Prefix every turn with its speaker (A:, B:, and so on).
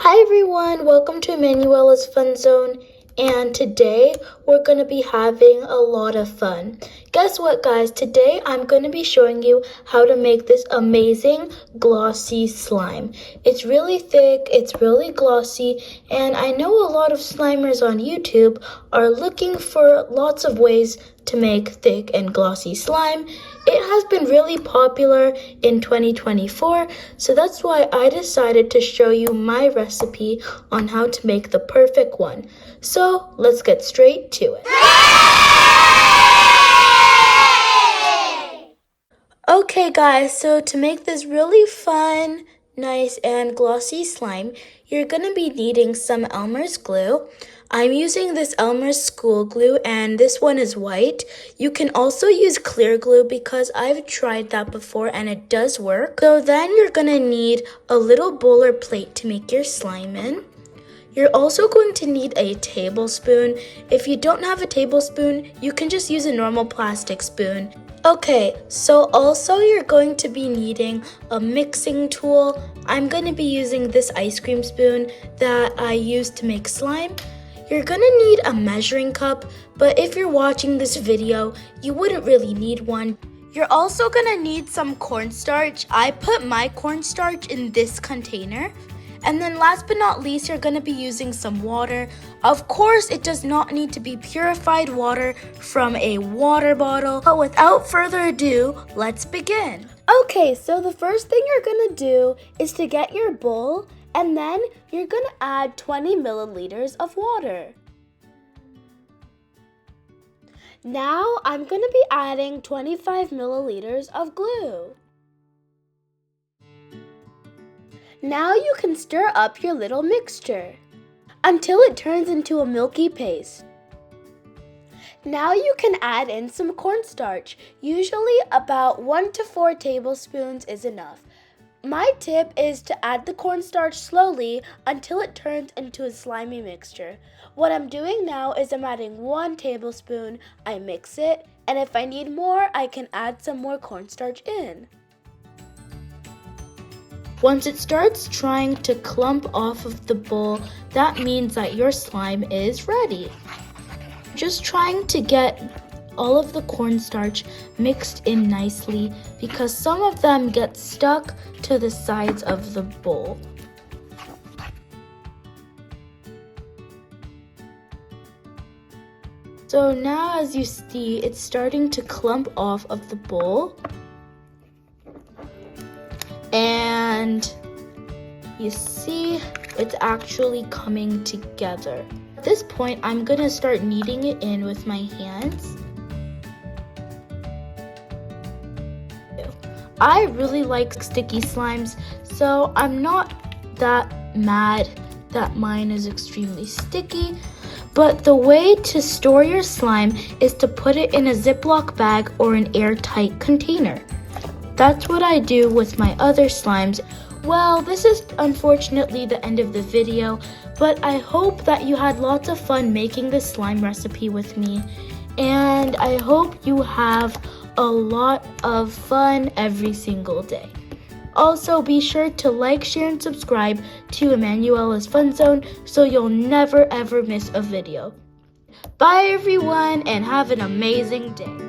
A: Hi everyone, welcome to Emanuela's Fun Zone, and today we're going to be having a lot of fun. Guess what guys, today I'm going to be showing you how to make this amazing glossy slime. It's really thick, it's really glossy, and I know a lot of slimers on YouTube are looking for lots of ways to make thick and glossy slime. It has been really popular in 2024, so that's why I decided to show you my recipe on how to make the perfect one. So let's get straight to it. Okay guys, so to make this really fun, nice, and glossy slime, you're going to be needing some Elmer's glue. I'm using this Elmer's school glue, and this one is white. You can also use clear glue because I've tried that before and it does work. So then you're going to need a little bowl or plate to make your slime in. You're also going to need a tablespoon. If you don't have a tablespoon, you can just use a normal plastic spoon. Okay, so also you're going to be needing a mixing tool. I'm going to be using this ice cream spoon that I use to make slime. You're going to need a measuring cup, but if you're watching this video, you wouldn't really need one. You're also going to need some cornstarch. I put my cornstarch in this container. And then last but not least, you're going to be using some water. Of course, it does not need to be purified water from a water bottle. But without further ado, let's begin. Okay, so the first thing you're going to do is to get your bowl, and then you're going to add 20 milliliters of water. Now I'm going to be adding 25 milliliters of glue. Now you can stir up your little mixture until it turns into a milky paste. Now you can add in some cornstarch. Usually about 1 to 4 tablespoons is enough. My tip is to add the cornstarch slowly until it turns into a slimy mixture. What I'm doing now is I'm adding 1 tablespoon, I mix it, and if I need more, I can add some more cornstarch in. Once it starts trying to clump off of the bowl, that means that your slime is ready. Just trying to get all of the cornstarch mixed in nicely because some of them get stuck to the sides of the bowl. So now as you see, it's starting to clump off of the bowl. And you see it's actually coming together. At this point, I'm going to start kneading it in with my hands. I really like sticky slimes, so I'm not that mad that mine is extremely sticky. But the way to store your slime is to put it in a Ziploc bag or an airtight container. That's what I do with my other slimes. Well, this is unfortunately the end of the video, but I hope that you had lots of fun making this slime recipe with me, and I hope you have a lot of fun every single day. Also, be sure to like, share, and subscribe to Emanuela's Fun Zone so you'll never ever miss a video. Bye everyone, and have an amazing day.